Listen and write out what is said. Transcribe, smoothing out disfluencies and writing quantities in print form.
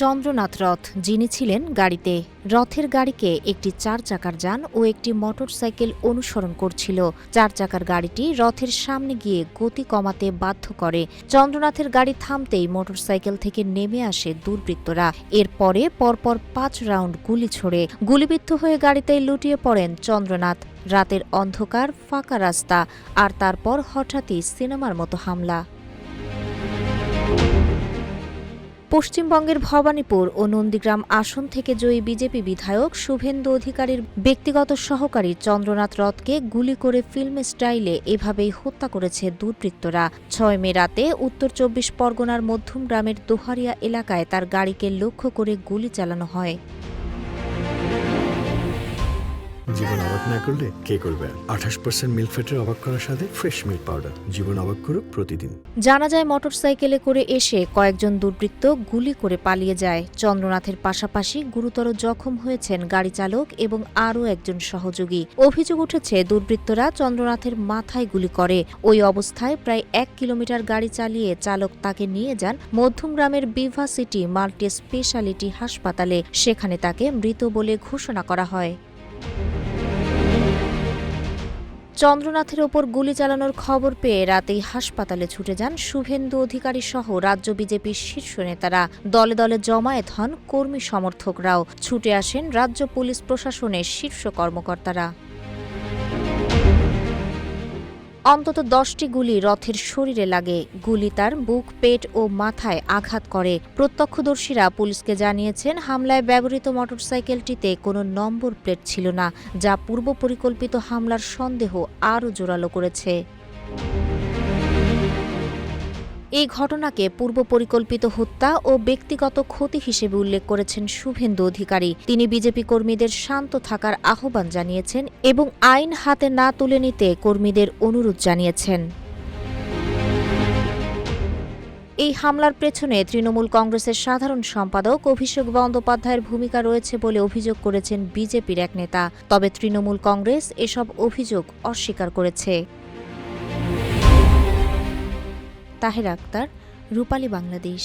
চন্দ্রনাথ রথ, যিনি ছিলেন গাড়িতে। রথের গাড়িকে একটি 4 চাকার যান ও একটি মোটরসাইকেল অনুসরণ করছিল। 4 চাকার গাড়িটি রথের সামনে গিয়ে গতি কমাতে বাধ্য করে। চন্দ্রনাথের গাড়ি থামতেই মোটরসাইকেল থেকে নেমে আসে দুর্বৃত্তরা। এরপরে পরপর 5 রাউন্ড গুলি ছোড়ে। গুলিবিদ্ধ হয়ে গাড়িতে লুটিয়ে পড়েন চন্দ্রনাথ। রাতের অন্ধকার, ফাঁকা রাস্তা, আর তারপর হঠাৎই সিনেমার মতো হামলা। পশ্চিমবঙ্গের ভবানীপুর ও নন্দীগ্রাম আসন থেকে জয়ী বিজেপি বিধায়ক শুভেন্দু অধিকারীর ব্যক্তিগত সহকারী চন্দ্রনাথ রথকে গুলি করে ফিল্ম স্টাইলে এভাবেই হত্যা করেছে দুর্বৃত্তরা। 6 মে রাতে উত্তর 24 পরগনার মধ্যমগ্রামের দোহারিয়া এলাকায় তার গাড়িকে লক্ষ্য করে গুলি চালানো হয়। জীবন অবাক না করলে কে করবে? 28% মিল্ক ফ্যাটের অবাক করার সাথে ফ্রেশ মিল্ক পাউডার। জীবন অবাক করুক প্রতিদিন। জানা যায় মোটরসাইকেলে করে এসে কয়েকজন দুর্বৃত্ত গুলি করে পালিয়ে যায়। চন্দ্রনাথের পাশাপাশি গুরুতর জখম হয়েছেন গাড়ি চালক এবং আরও একজন সহযোগী। অভিযোগ উঠেছে দুর্বৃত্তরা চন্দ্রনাথের মাথায় গুলি করে। ওই অবস্থায় প্রায় 1 কিলোমিটার গাড়ি চালিয়ে চালক তাকে নিয়ে যান মধ্যমগ্রামের বিভা সিটি মাল্টি স্পেশালিটি হাসপাতালে। সেখানে তাকে মৃত বলে ঘোষণা করা হয়। চন্দ্রনাথের ওপর গুলি চালানোর খবর পেয়ে রাতেই হাসপাতালে ছুটে যান শুভেন্দু অধিকারী সহ রাজ্য বিজেপির শীর্ষ নেতারা। দলে দলে জমায়েত হন কর্মী সমর্থকরাও। ছুটে আসেন রাজ্য পুলিশ প্রশাসনের শীর্ষ কর্মকর্তারা। অন্তত 10টি গুলি রথের শরীরে লাগে। গুলি তার বুক, পেট ও মাথায় আঘাত করে। প্রত্যক্ষদর্শীরা পুলিশকে জানিয়েছেন, হামলায় ব্যবহৃত মোটরসাইকেলটিতে কোনো নম্বর প্লেট ছিল না, যা পূর্ব পরিকল্পিত হামলার সন্দেহ আরও জোরালো করেছে। এই ঘটনাকে পূর্ব পরিকল্পিত হত্যা ও ব্যক্তিগত ক্ষতি হিসেবে উল্লেখ করেছেন শুভেন্দু অধিকারী। তিনি বিজেপি কর্মীদের শান্ত থাকার আহ্বান জানিয়েছেন এবং আইন হাতে না তুলে নিতে কর্মীদের অনুরোধ জানিয়েছেন। এই হামলার পেছনে তৃণমূল কংগ্রেসের সাধারণ সম্পাদক অভিষেক বন্দ্যোপাধ্যায়ের ভূমিকা রয়েছে বলে অভিযোগ করেছেন বিজেপির এক নেতা। তবে তৃণমূল কংগ্রেস এসব অভিযোগ অস্বীকার করেছে। তাহের আক্তার, রূপালী বাংলাদেশ।